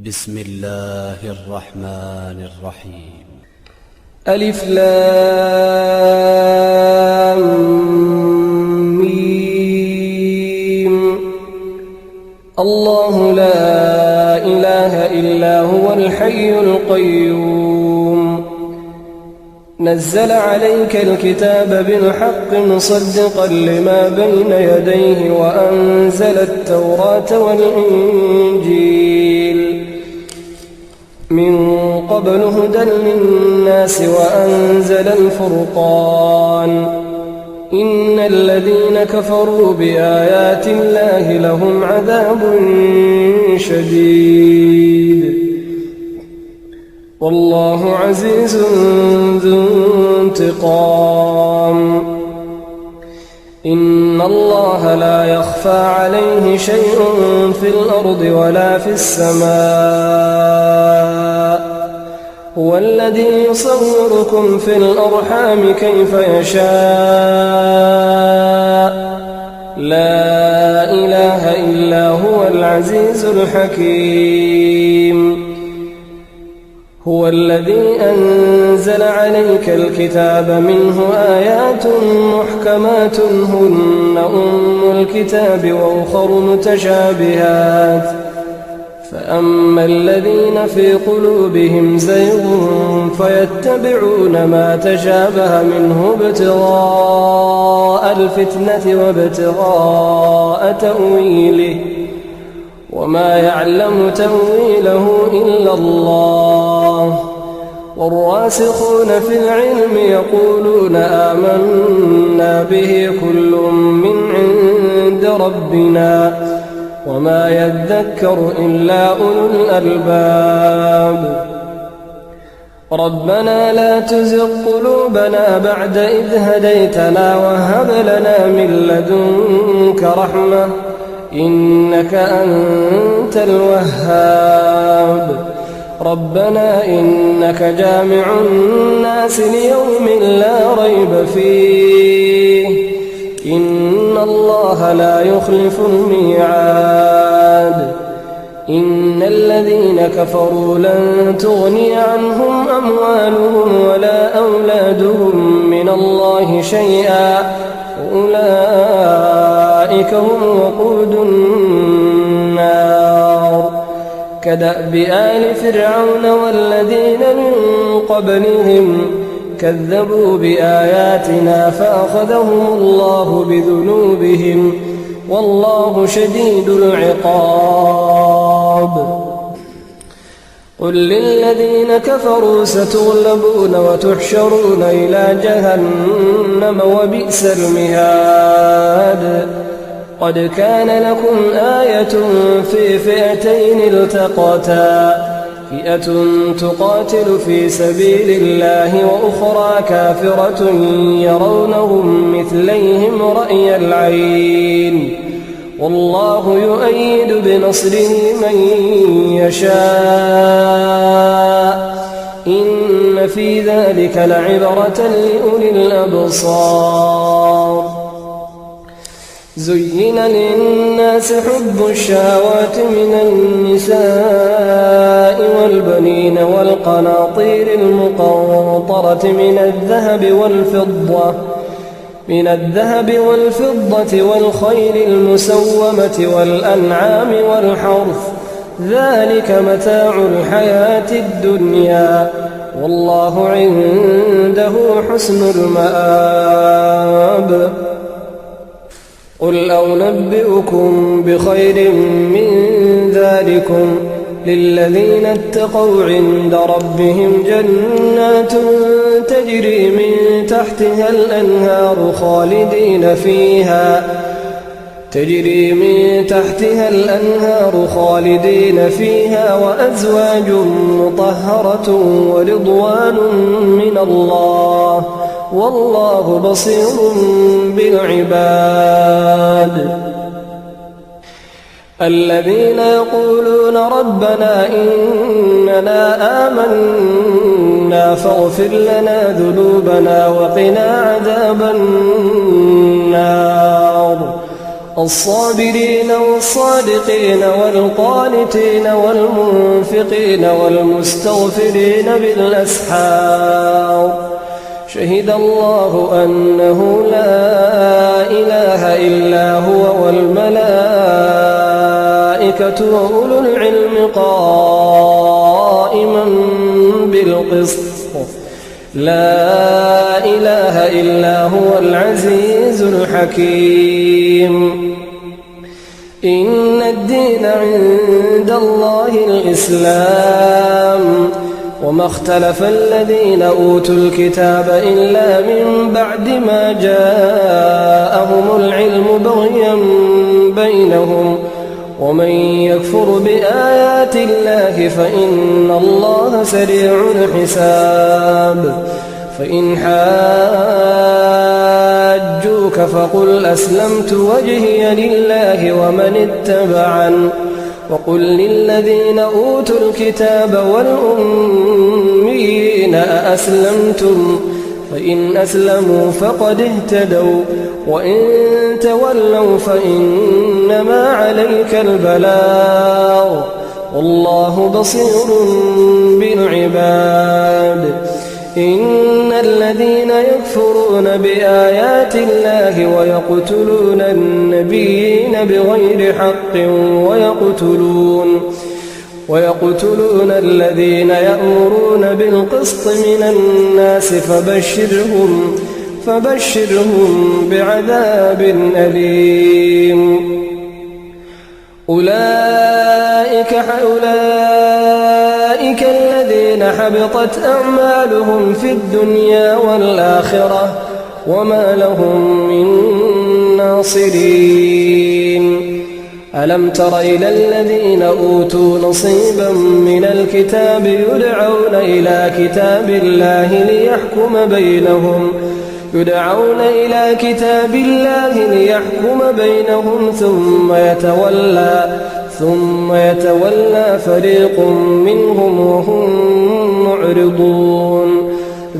بسم الله الرحمن الرحيم. ألف لام ميم. الله لا إله إلا هو الحي القيوم. نزل عليك الكتاب بالحق مصدقا لما بين يديه وأنزل التوراة والإنجيل من قبل هدى للناس وأنزل الفرقان. إن الذين كفروا بآيات الله لهم عذاب شديد والله عزيز ذو انتقام. إن الله لا يخفى عليه شيء في الأرض ولا في السماء. هو الذي يصوركم في الأرحام كيف يشاء. لا إله إلا هو العزيز الحكيم. هو الذي أنزل عليك الكتاب منه آيات محكمات هن أم الكتاب وأخر متشابهات. فأما الذين في قلوبهم زيغ فيتبعون ما تشابه منه ابتغاء الفتنة وابتغاء تأويله وما يعلم تأويله إلا الله. والراسخون في العلم يقولون آمنا به كل من عند ربنا وما يذكر إلا أولو الألباب. ربنا لا تزغ قلوبنا بعد إذ هديتنا وهب لنا من لدنك رحمة إنك أنت الوهاب. ربنا إنك جامع الناس ليوم لا ريب فيه إن الله لا يخلف الميعاد. إن الذين كفروا لن تغني عنهم أموالهم ولا أولادهم من الله شيئا أولئك هم وقود النار. كدأب آل فرعون والذين من قبلهم كذبوا بآياتنا فأخذهم الله بذنوبهم والله شديد العقاب. قل للذين كفروا ستغلبون وتحشرون إلى جهنم وبئس المهاد. قد كان لكم آية في فئتين التقتا فئة تقاتل في سبيل الله وأخرى كافرة يرونهم مثليهم رأي العين والله يؤيد بنصره من يشاء. إن في ذلك لعبرة لأولي الأبصار. زين للناس حب الشهوات من النساء والبنين والقناطير المقنطرة من الذهب والفضة والخيل المسومة والأنعام والحرث ذلك متاع الحياة الدنيا والله عنده حسن المآب. قل أنبئكم بخير من ذلكم للذين اتقوا عند ربهم جنات تجري من تحتها الأنهار خالدين فيها وأزواج مطهرة ورضوان من الله والله بصير بالعباد. الذين يقولون ربنا إننا آمنا فاغفر لنا ذنوبنا وقنا عذاب النار الصابرين والصادقين والقانتين والمنفقين والمستغفرين بالأسحار شهد الله أنه لا إله إلا هو والملائكة وأولو العلم قائما بالقسط لا إله إلا هو العزيز الحكيم إن الدين عند الله الإسلام وما اختلف الذين أوتوا الكتاب إلا من بعد ما جاءهم العلم بغيا بينهم ومن يكفر بآيات الله فإن الله سريع الحساب فإن حاجوك فقل أسلمت وجهي لله ومن اتبعن وقل للذين أوتوا الكتاب والأميين أأسلمتم فإن أسلموا فقد اهتدوا وإن تولوا فإنما عليك البلاغ والله بصير بالعباد إن الذين يكفرون بآيات الله ويقتلون النبيين بغير حق ويقتلون الذين يأمرون بالقسط من الناس فبشرهم بعذاب أليم أولئك الذين حبطت أعمالهم في الدنيا والآخرة وما لهم من ناصرين ألم تر إلى الذين أوتوا نصيبا من الكتاب يدعون إلى كتاب الله ليحكم بينهم ثم يتولى فريق منهم وهم معرضون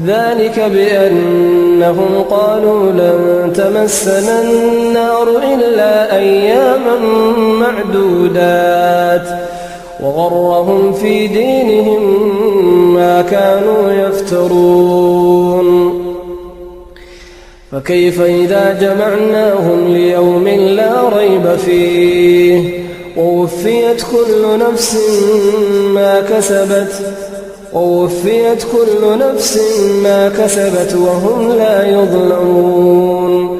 ذلك بأنهم قالوا لن تمسنا النار إلا أياما معدودات وغرهم في دينهم ما كانوا يفترون فكيف إذا جمعناهم ليوم لا ريب فيه ووفيت كل نفس ما كسبت وهم لا يظلمون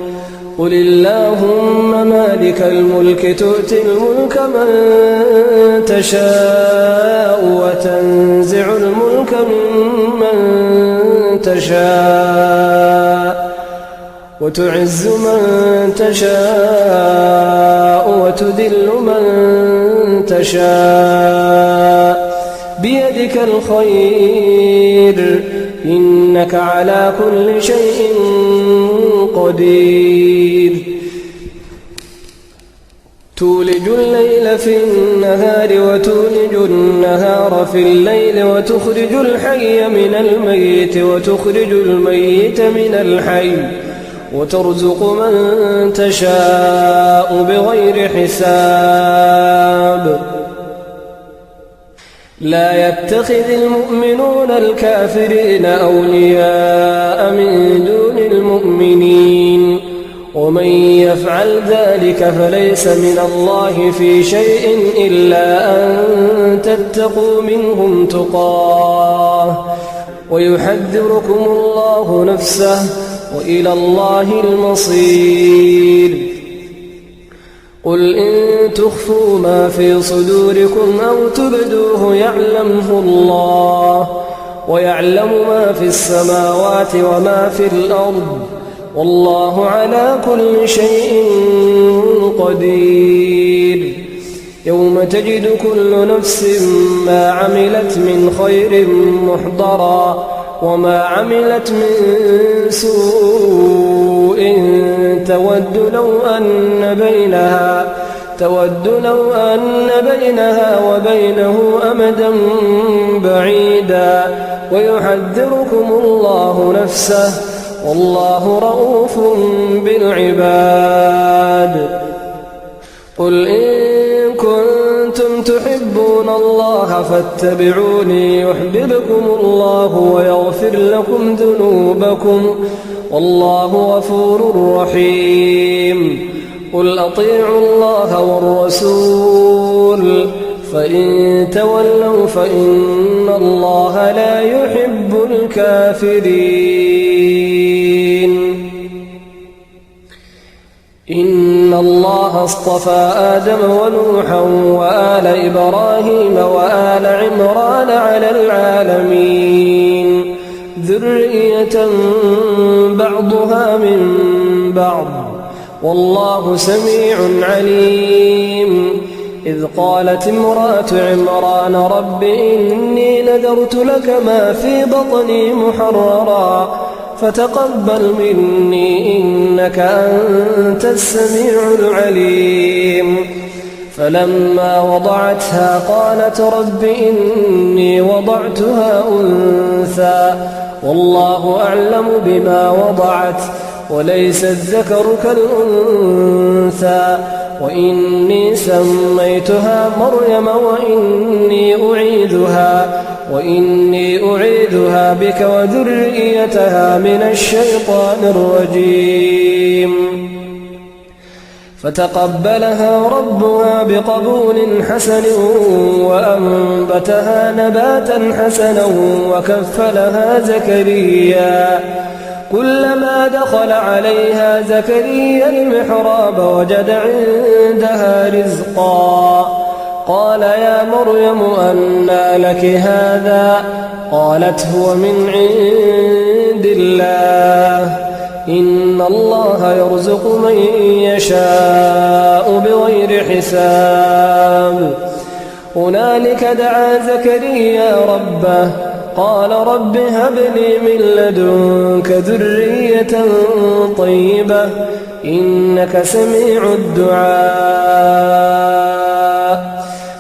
قل اللهم مالك الملك تؤتي الملك من تشاء وتنزع الملك ممن تشاء وتعز من تشاء وتذل من تشاء بيدك الخير إنك على كل شيء قدير تولج الليل في النهار وتولج النهار في الليل وتخرج الحي من الميت وتخرج الميت من الحي وترزق من تشاء بغير حساب لا يتخذ المؤمنون الكافرين أولياء من دون المؤمنين ومن يفعل ذلك فليس من الله في شيء إلا أن تتقوا منهم تقاه ويحذركم الله نفسه وإلى الله المصير قل إن تخفوا ما في صدوركم أو تبدوه يعلمه الله ويعلم ما في السماوات وما في الأرض والله على كل شيء قدير يوم تجد كل نفس ما عملت من خير محضرا وما عملت من سوء تود لو أن بينها وبينه أمدا بعيدا ويحذركم الله نفسه والله رؤوف بالعباد قل إن كنتم تحبون الله فاتبعوني يحببكم الله ويغفر لكم ذنوبكم والله غفور رحيم. قل أطيعوا الله والرسول فإن تولوا فإن الله لا يحب الكافرين. إن الله اصطفى آدم ونوحا وآل إبراهيم وآل عمران على العالمين ذرية بعضها من بعض والله سميع عليم. إذ قالت امرأة عمران رب إني نذرت لك ما في بطني محررا فتقبل مني إنك أنت السميع العليم. فلما وضعتها قالت رب إني وضعتها أنثى والله أعلم بما وضعت وليس الذكر كالأنثى وإني سميتها مريم وإني أعيذها بك وذريتها من الشيطان الرجيم. فتقبلها ربها بقبول حسن وأنبتها نباتا حسنا وكفلها زكريا. كلما دخل عليها زكريا المحراب وجد عندها رزقا قال يا مريم أنى لك هذا قالت هو من عند الله إن الله يرزق من يشاء بغير حساب. هنالك دعا زكريا ربه قال رب هب لي من لدنك ذرية طيبة إنك سميع الدعاء.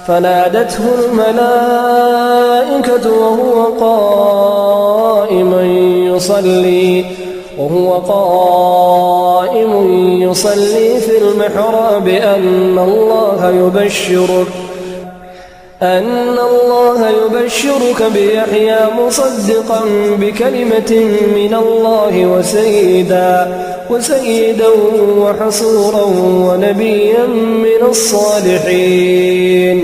فنادته الملائكة وهو قائم يصلي في المحراب أن الله يبشرك بيحيى مصدقا بكلمة من الله وسيدا وحصورا ونبيا من الصالحين.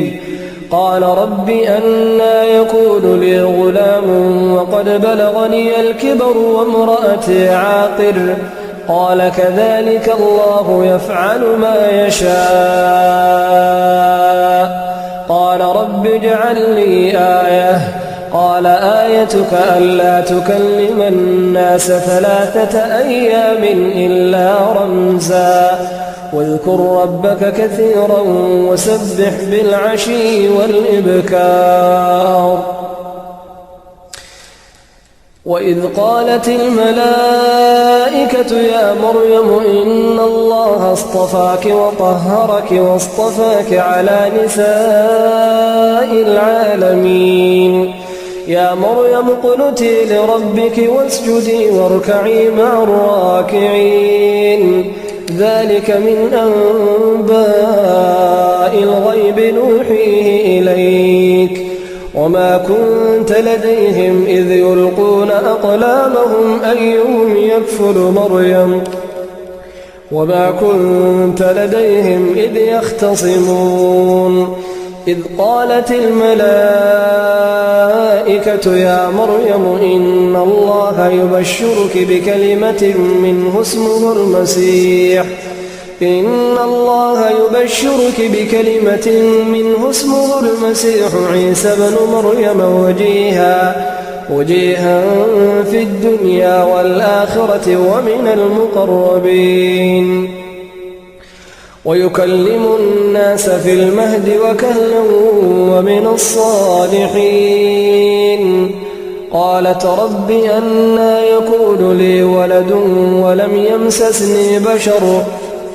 قال رب أنى يكون لي غلام وقد بلغني الكبر وامرأتي عاقر قال كذلك الله يفعل ما يشاء. قال رب اجعل لي آية قال آيتك ألا تكلم الناس 3 أيام إلا رمزا واذكر ربك كثيرا وسبح بالعشي والإبكار. وإذ قالت الملائكة يا مريم إن الله اصطفاك وطهرك واصطفاك على نساء العالمين. يا مريم اقنتي لربك واسجدي واركعي مع الراكعين. ذلك من أنباء الغيب نوحيه إليك وما كنت لديهم إذ يلقون أقلامهم أيهم يكفل مريم وما كنت لديهم إذ يختصمون. إذ قالت الملائكة يا مريم إن الله يبشرك بكلمة منه اسمه المسيح عيسى بن مريم وجيها في الدنيا والآخرة ومن المقربين ويكلم الناس في المهد وكهلا ومن الصالحين. قالت رب أنى يكون لي ولد ولم يمسسني بشر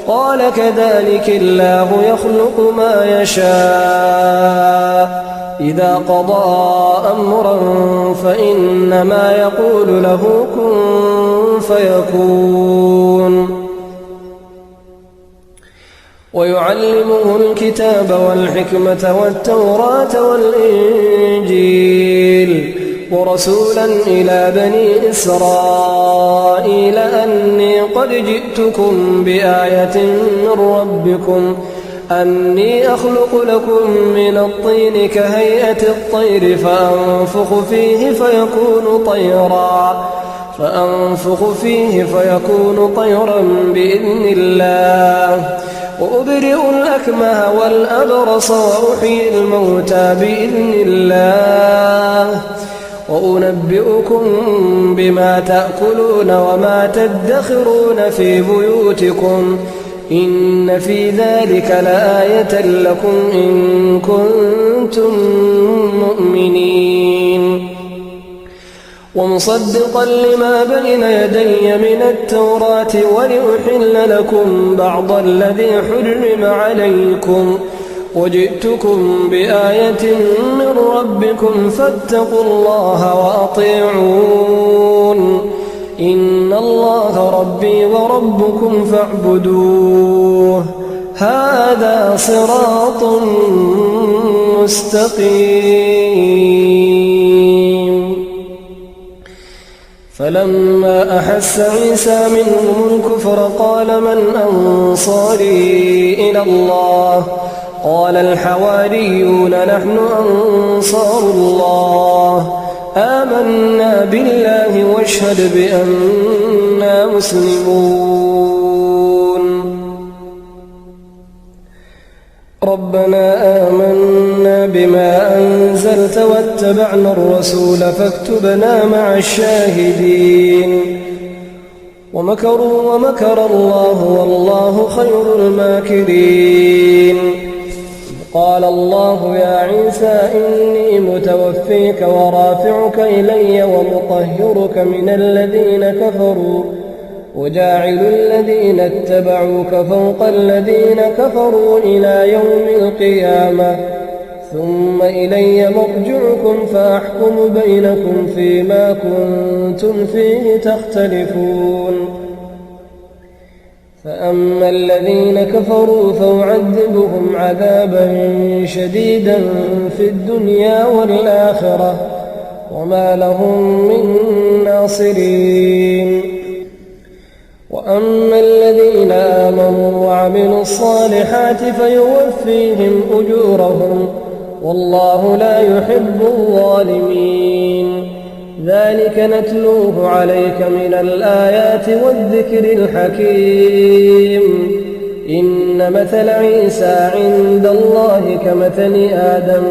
قال كذلك الله يخلق ما يشاء إذا قضى أمرا فإنما يقول له كن فيكون. ويعلمه الكتاب والحكمة والتوراة والإنجيل ورسولا إلى بني إسرائيل أني قد جئتكم بآية من ربكم أني أخلق لكم من الطين كهيئة الطير فأنفخ فيه فيكون طيرا بإذن الله وأبرئ الأكمه والأبرص وأحيي الموتى بإذن الله وأنبئكم بما تأكلون وما تدخرون في بيوتكم إن في ذلك لآية لكم إن كنتم مؤمنين ومصدقا لما بين يدي من التوراة ولأحل لكم بعض الذي حرم عليكم وجئتكم بآية من ربكم فاتقوا الله وأطيعون إن الله ربي وربكم فاعبدوه هذا صراط مستقيم. فلما أحس عيسى منهم الكفر قال من أنصاري إلى الله قال الحواريون نحن أنصار الله آمنا بالله واشهد بأننا مسلمون. ربنا آمنا بما أنزلت واتبعنا الرسول فاكتبنا مع الشاهدين. ومكروا ومكر الله والله خير الماكرين. قال الله يا عيسى إني متوفيك ورافعك إلي ومطهرك من الذين كفروا وجاعل الذين اتبعوك فوق الذين كفروا إلى يوم القيامة ثم إلي مرجعكم فأحكم بينكم فيما كنتم فيه تختلفون. فأما الذين كفروا فأعذبهم عذابا شديدا في الدنيا والآخرة وما لهم من ناصرين. وأما الذين آمنوا وعملوا الصالحات فيوفيهم أجورهم والله لا يحب الظالمين. ذلك نتلوه عليك من الآيات والذكر الحكيم. إن مثل عيسى عند الله كمثل آدم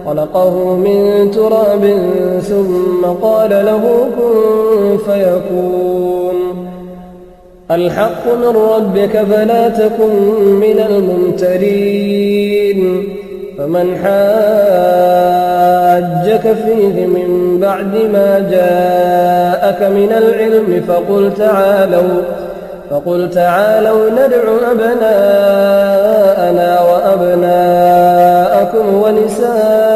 خلقه من تراب ثم قال له كن فيكون. الحق من ربك فلا تكن من الممترين. فمن حاجك فيه من بعد ما جاءك من العلم فقل تعالوا ندع أبناءنا وأبناءكم ونساءنا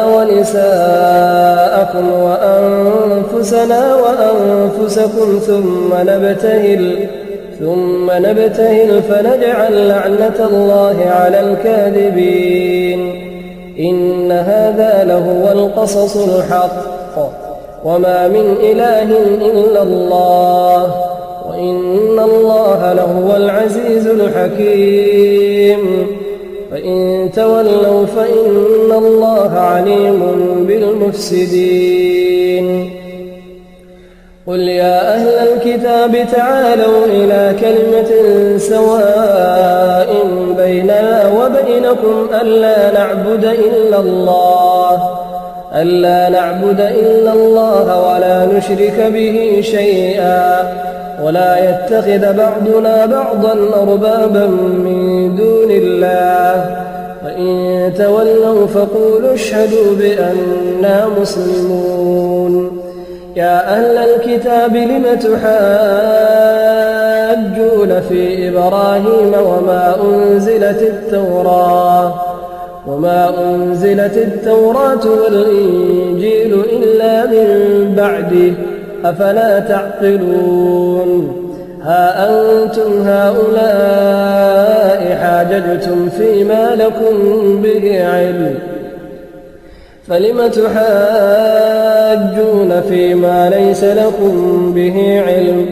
ونساءكم وأنفسنا وأنفسكم ثم نبتهل فنجعل لعنة الله على الكاذبين. إن هذا لهو القصص الحق وما من إله إلا الله وإن الله لهو العزيز الحكيم. فإن تولوا فإن الله عليم بالمفسدين. قل يا أهل الكتاب تعالوا إلى كلمة سواء بيننا وبينكم ألا نعبد إلا الله ولا نشرك به شيئا ولا يتخذ بعضنا بعضا أربابا من دون الله. فإن تولوا فقولوا اشهدوا بأننا مسلمون. يا أهل الكتاب لم تحاجون في إبراهيم وما أنزلت التوراة وما أنزلت التوراة والإنجيل إلا من بعده أفلا تعقلون ها أنتم هؤلاء حاججتم فيما لكم به علم فلم تحاجون فيما ليس لكم به علم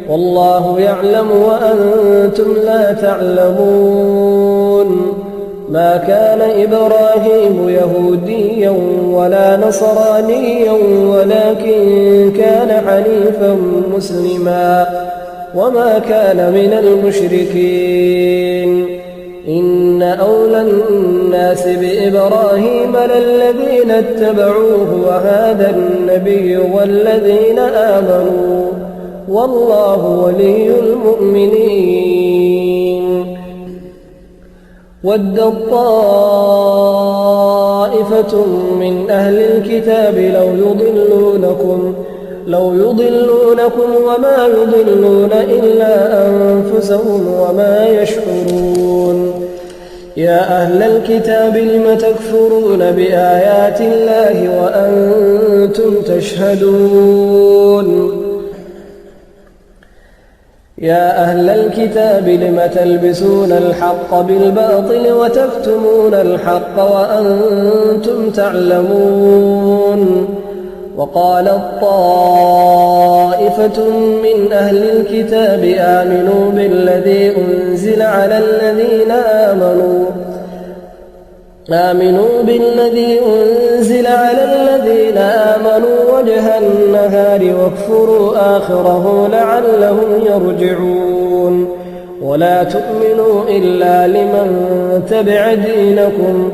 والله يعلم وأنتم لا تعلمون ما كان إبراهيم يهوديا ولا نصرانيا ولكن كان حنيفا مسلما وما كان من المشركين إن أولى الناس بإبراهيم للذين اتبعوه وهذا النبي والذين آمنوا والله ولي المؤمنين ودت طائفة من أهل الكتاب لو يضلونكم وما يضلون إلا أنفسهم وما يشعرون يا أهل الكتاب لم تكفرون بآيات الله وأنتم تشهدون يا أهل الكتاب لم تلبسون الحق بالباطل وتكتمون الحق وأنتم تعلمون وقالت طائفة من أهل الكتاب آمنوا بالذي أنزل على الذين آمنوا وجه النهار واكفروا آخره لعلهم يرجعون ولا تؤمنوا إلا لمن تبع دينكم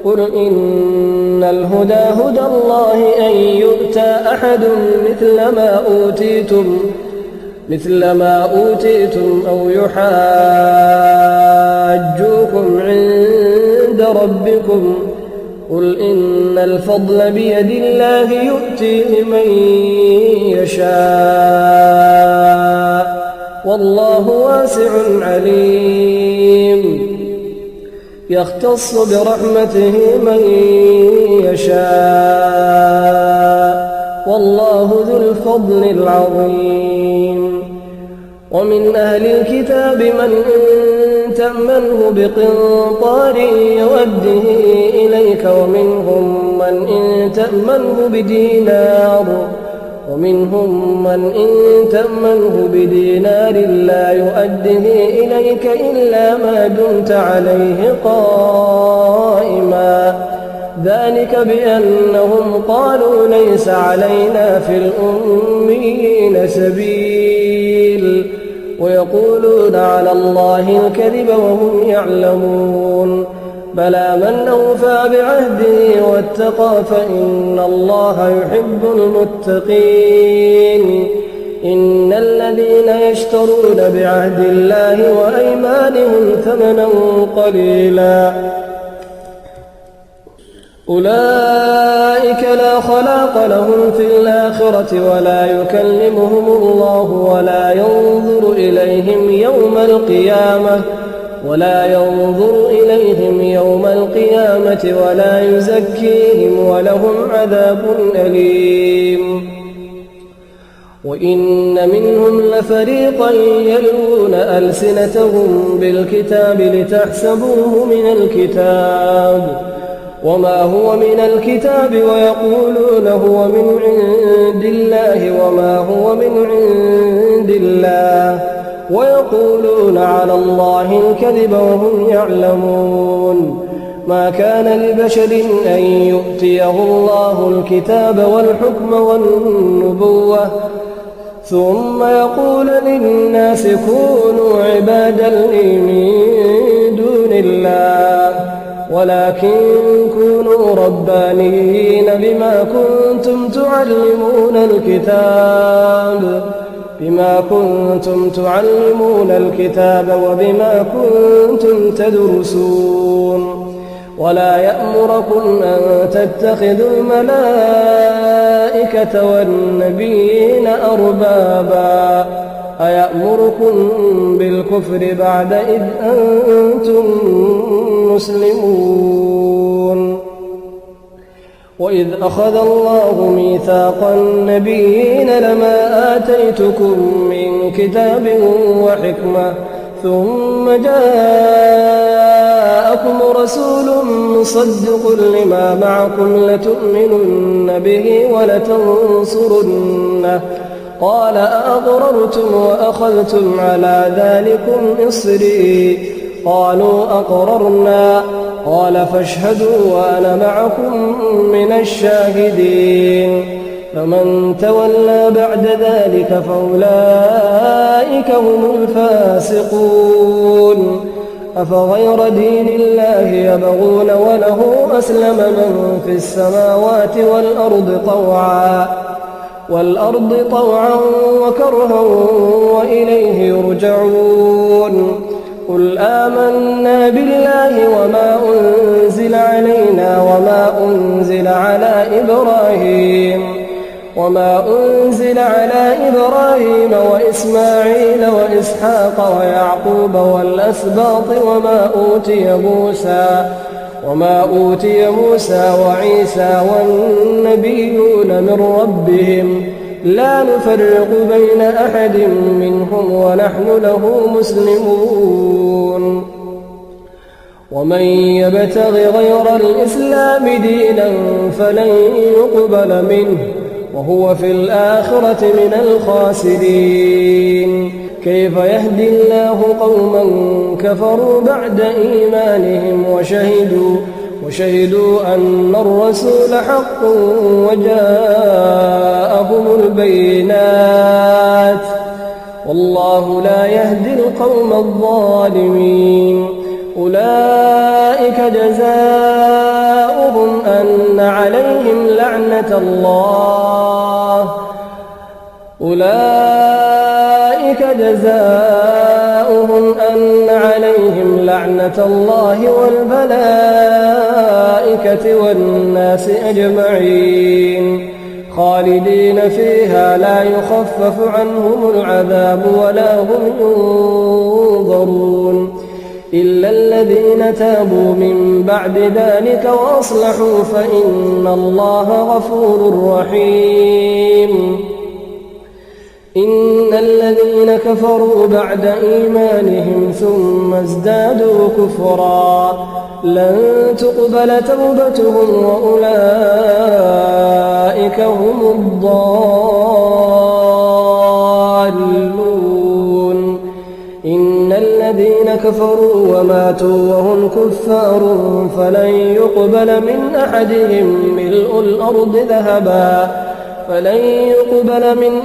قل إن الهدى هدى الله أن يؤتى أحد مثل ما أوتيتم أو يحاجوكم عند ربكم قل إن الفضل بيد الله يؤتيه من يشاء والله واسع عليم يختص برحمته من يشاء والله ذو الفضل العظيم ومن أهل الكتاب من إن تأمنه بقنطار يوده إليك ومنهم من إن تأمنه بدينار لا يؤده إليك إلا ما دمت عليه قائما ذلك بأنهم قالوا ليس علينا في الأميين سبيل ويقولون على الله الكذب وهم يعلمون بلى من أوفى بعهده واتقى فإن الله يحب المتقين إن الذين يشترون بعهد الله وأيمانهم ثمنا قليلا أولئك لا خلاق لهم في الآخرة ولا يكلمهم الله ولا ينظر إليهم يوم القيامة ولا يزكيهم ولهم عذاب أليم وإن منهم لفريقا يلوون ألسنتهم بالكتاب لتحسبوه من الكتاب وما هو من الكتاب ويقولون هو من عند الله وما هو من عند الله ويقولون على الله الكذب وهم يعلمون ما كان لبشر أن يؤتيه الله الكتاب والحكم والنبوة ثم يقول للناس كونوا عبادا لي من دون الله ولكن كونوا ربانيين بما كنتم تعلمون الكتاب وبما كنتم تدرسون ولا يأمركم أن تتخذوا الملائكة والنبيين أيأمركم بالكفر بعد إذ أنتم مسلمون وإذ أخذ الله ميثاق النبيين لما آتيتكم من كتاب وحكمة ثم جاءكم رسول مصدق لما معكم لتؤمنن به ولتنصرنه قال أأقررتم وأخذتم على ذلكم إصري قالوا أقررنا قال فاشهدوا وأنا معكم من الشاهدين فمن تولى بعد ذلك فأولئك هم الفاسقون أفغير دين الله يبغون وله أسلم من في السماوات والأرض طوعا وكرها وإليه يرجعون قل آمنا بالله وما أنزل علينا وما أنزل على إبراهيم وإسماعيل وإسحاق ويعقوب والأسباط وما أوتي موسى وعيسى والنبيون من ربهم لا نفرق بين أحد منهم ونحن له مسلمون ومن يبتغ غير الإسلام دينا فلن يقبل منه وهو في الآخرة من الخاسرين كيف يهدي الله قوما كفروا بعد إيمانهم وشهدوا أن الرسول حق وجاءهم البينات والله لا يهدي القوم الظالمين أولئك جزاؤهم أن عليهم لعنة الله والملائكة والناس أجمعين خالدين فيها لا يخفف عنهم العذاب ولا هم ينظرون إلا الذين تابوا من بعد ذلك وأصلحوا فإن الله غفور رحيم إن الذين كفروا بعد إيمانهم ثم ازدادوا كفرا لن تقبل توبتهم وأولئك هم الضالون إن الذين كفروا وماتوا وهم كفار فلن يقبل من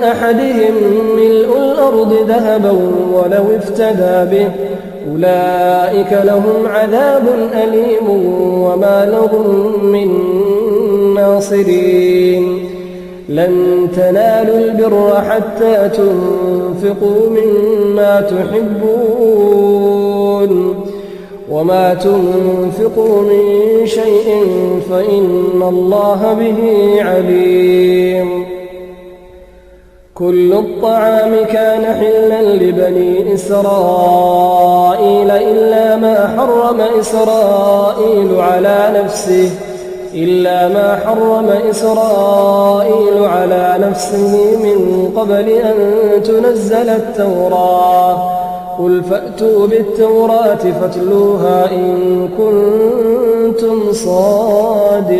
أحدهم ملء الأرض ذهبا ولو افتدى به أولئك لهم عذاب أليم وما لهم من ناصرين لن تنالوا البر حتى تنفقوا مما تحبون وما تنفقوا من شيء فإن الله به عليم كل الطعام كان حلا لبني إسرائيل إلا ما حرم إسرائيل على نفسه من قبل أن تنزل التوراة قل فأتوا بالتوراة فاتلوها إن كنتم صادقين